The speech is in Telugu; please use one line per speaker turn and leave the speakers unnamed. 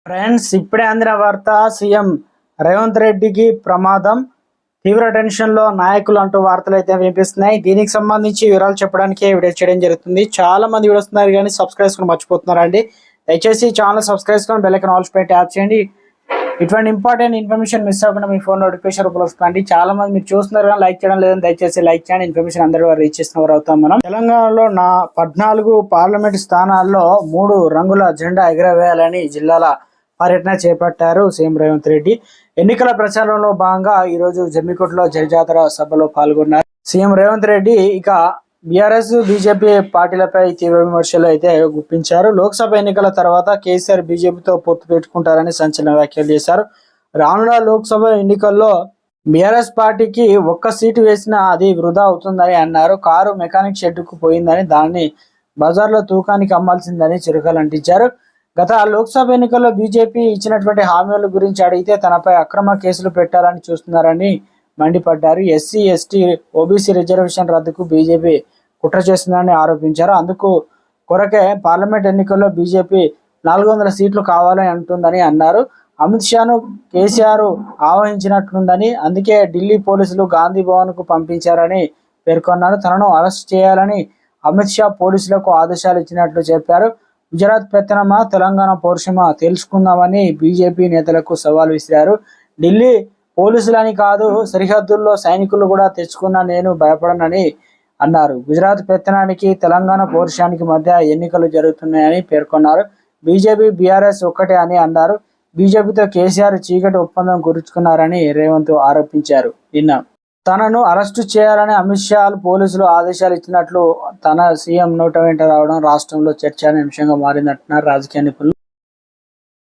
ఫ్రెండ్స్, ఇప్పుడే అందిన వార్త. సీఎం రేవంత్ రెడ్డికి ప్రమాదం, తీవ్ర టెన్షన్ లో నాయకులు అంటూ వార్తలు అయితే వినిపిస్తున్నాయి. దీనికి సంబంధించి వివరాలు చెప్పడానికి వీడియో చేయడం జరుగుతుంది. చాలా మంది వీడియోస్తున్నారు కానీ సబ్స్క్రైబ్ చేసుకుని మర్చిపోతున్నారండి. దయచేసి ఛానల్ సబ్స్క్రైబ్ చేసుకొని బెల్ ఐకాన్ ఆల్ పై ట్యాప్ చేయండి. ఇటువంటి ఇంపార్టెంట్ ఇన్ఫర్మేషన్ మిస్ అవ్వకుండా మీ ఫోన్ నోటిఫికేషన్ రూపంలో వస్తుంది. చాలా మంది మీరు చూస్తున్నారు కానీ లైక్ చేయడం లేదని దయచేసి లైక్ చేయండి. ఇన్ఫర్మేషన్ అందరి వారు రీచ్ చేసిన వారు అవుతాం. మనం తెలంగాణలో 14 పార్లమెంట్ స్థానాల్లో 3 రంగుల జెండా ఎగరవేయాలని జిల్లాల పర్యటన చేపట్టారు సీఎం రేవంత్ రెడ్డి. ఎన్నికల ప్రచారంలో భాగంగా ఈరోజు జమ్మికోటలో జరిజాతర సభలో పాల్గొన్నారు సీఎం రేవంత్ రెడ్డి. ఇక బీఆర్ఎస్ బీజేపీ పార్టీలపై తీవ్ర విమర్శలు అయితే గుప్పించారు. లోక్సభ ఎన్నికల తర్వాత కేసీఆర్ బీజేపీతో పొత్తు పెట్టుకుంటారని సంచలన వ్యాఖ్యలు చేశారు. రానున్న లోక్సభ ఎన్నికల్లో బీఆర్ఎస్ పార్టీకి ఒక్క సీటు వేసినా అది వృధా అవుతుందని అన్నారు. కారు మెకానిక్ షెడ్డుకు పోయిందని దాన్ని బజార్లో తూకానికి అమ్మాల్సిందని చిరుకలు అంటించారు. గత లోక్సభ ఎన్నికల్లో బీజేపీ ఇచ్చినటువంటి హామీల గురించి అడిగితే తనపై అక్రమ కేసులు పెట్టాలని చూస్తున్నారని మండిపడ్డారు. ఎస్సీ ఎస్టీ ఓబీసీ రిజర్వేషన్ రద్దుకు బీజేపీ కుట్ర చేస్తుందని ఆరోపించారు. అందుకు కొరకే పార్లమెంట్ ఎన్నికల్లో బీజేపీ 400 సీట్లు కావాలని అంటుందని అన్నారు. అమిత్ షాను కేసీఆర్ ఆహ్వానించినట్లుందని, అందుకే ఢిల్లీ పోలీసులు గాంధీ భవన్ కు పంపించారని పేర్కొన్నారు. తనను అరెస్ట్ చేయాలని అమిత్ షా పోలీసులకు ఆదేశాలు ఇచ్చినట్లు చెప్పారు. గుజరాత్ పెత్తనమా, తెలంగాణ పౌరుషమా తెలుసుకుందామని బీజేపీ నేతలకు సవాల్ విసిరారు. ఢిల్లీ పోలీసులని కాదు, సరిహద్దుల్లో సైనికులు కూడా తెచ్చుకున్నా నేను భయపడనని అన్నారు. గుజరాత్ పెత్తనానికి తెలంగాణ పౌరుషానికి మధ్య ఎన్నికలు జరుగుతున్నాయని పేర్కొన్నారు. బీజేపీ బీఆర్ఎస్ ఒక్కటే అని అన్నారు. బీజేపీతో కేసీఆర్ చీకటి ఒప్పందం కుదుర్చుకున్నారని రేవంత్ ఆరోపించారు. నిన్న తనను అరెస్టు చేయాలని అమిత్ షా పోలీసులు ఆదేశాలు ఇచ్చినట్లు తన సీఎం నోట వెంట రావడం రాష్ట్రంలో చర్చానీయాంశంగా మారిందంటున్నారు రాజకీయ నిపుణులు.